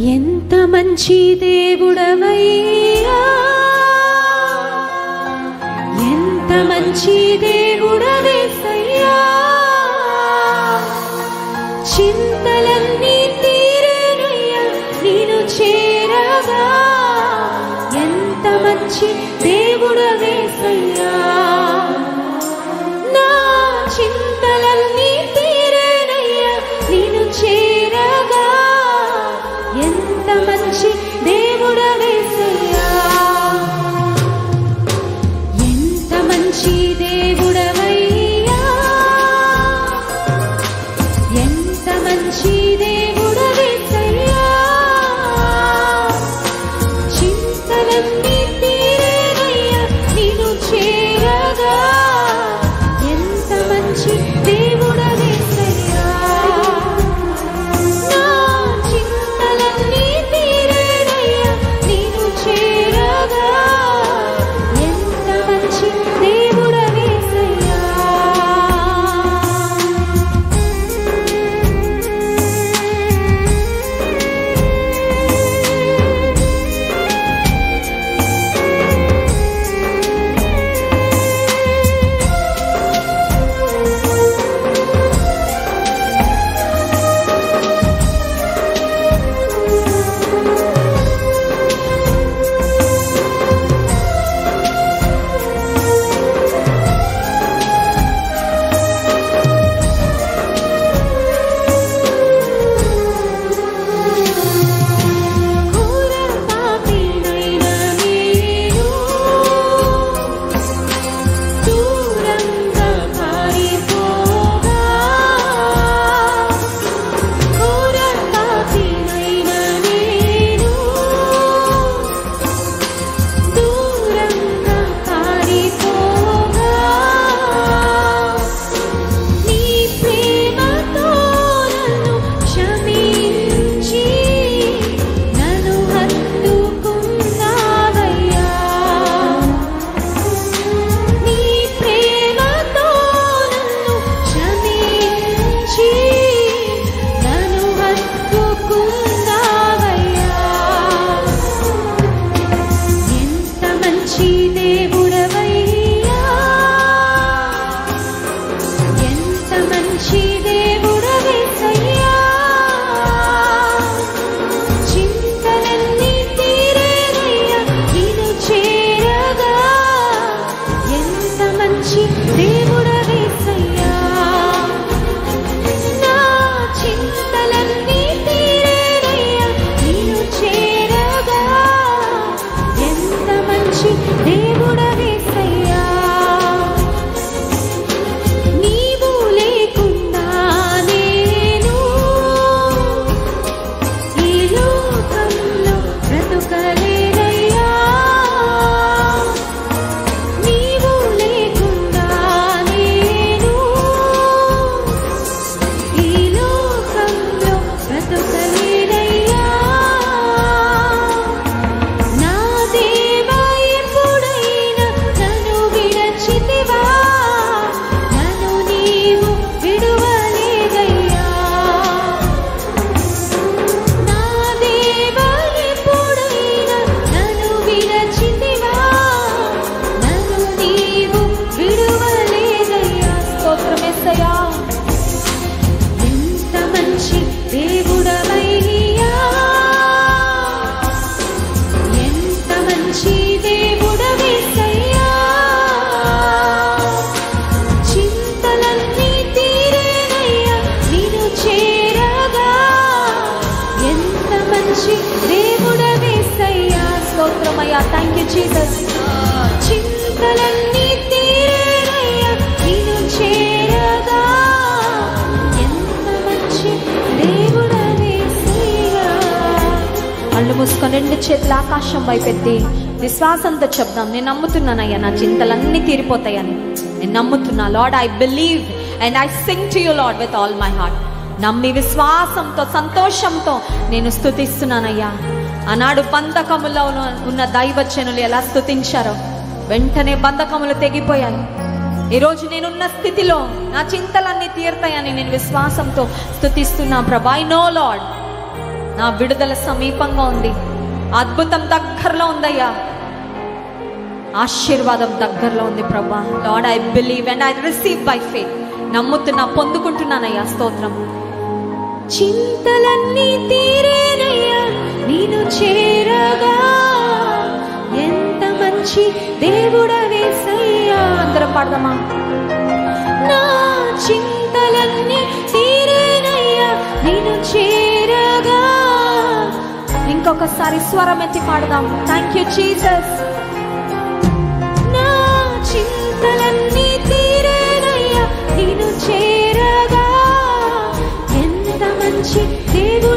ఎంత మంచి దేవుడవయ్యా, ఎంత మంచి దేవుడవేసయ్యా, చింతలన్నీ తీరేనయ్యా నిన్ను చేరగా. ఎంత మంచి దేవుడవేసయ్యా, నా చింతలన్నీ తీరేనయ్యా నిన్ను చేరగా. ఎంత మంచి దేవుడవేసయ్యా, ఎంత మంచి దేవుడవయ్యా, ఎంత మంచి దేవుడవేసయ్యా, చింతలన్నీ తీరేనయ్యా నిన్ను చేరగా. ఎంత మంచి దేవుడవేసయ్యా, నా చింతలన్నీ తీరేనయ్యా నిన్ను చేరగా. ఎంత మంచి దేవుడవేసయ్యా. Thank you, Jesus. చింతలన్నీ తీరేనయ్యా నిన్ను చేరగా. ఎంత మంచి దేవుడవేసయ్యా. కళ్ళు మూసుకొని రెండు చేతులు ఆకాశం వైపెత్తి విశ్వాసంతో చెప్దాం, నేను నమ్ముతున్నానయ్యా నా చింతలన్నీ తీరిపోతాయని. నేను నమ్ముతున్నా. Lord, I believe and I sing to you lord with all my heart. నమ్మి విశ్వాసంతో సంతోషంతో నేను స్తుతిస్తున్నానయ్యా. ఆనాడు బంధకములో ఉన్న దైవజనులు ఎలా స్తుతించారో వెంటనే బంధకములు తెగిపోయాయి. ఈరోజు నేనున్న స్థితిలో నా చింతలన్నీ తీరుతాయని నేను విశ్వాసంతో స్తుతిస్తున్నా ప్రభా. ఐ నో లార్డ్ నా విడుదల సమీపంగా ఉంది. అద్భుతం దగ్గరలో ఉందయ్యా. ఆశీర్వాదం దగ్గరలో ఉంది ప్రభా. Lord I believe and I receive by faith. నమ్ముతున్నా, పొందుకుంటున్నానయ్యా. స్తోత్రం. చింతలన్నీ తీరేనయ్యా నేను చేరగా, ఎంత మంచి దేవుడవేసయ్యా. అందరం పాడదామా? నా చింతలన్నీ తీరేనయ్యా నేను చేరగా. ఇంకొకసారి స్వరం ఎత్తి పాడదాం. Thank you Jesus. నా చింతలన్నీ తీరేనయ్యా నేను చేరగా, ఎంత మంచి దేవుడు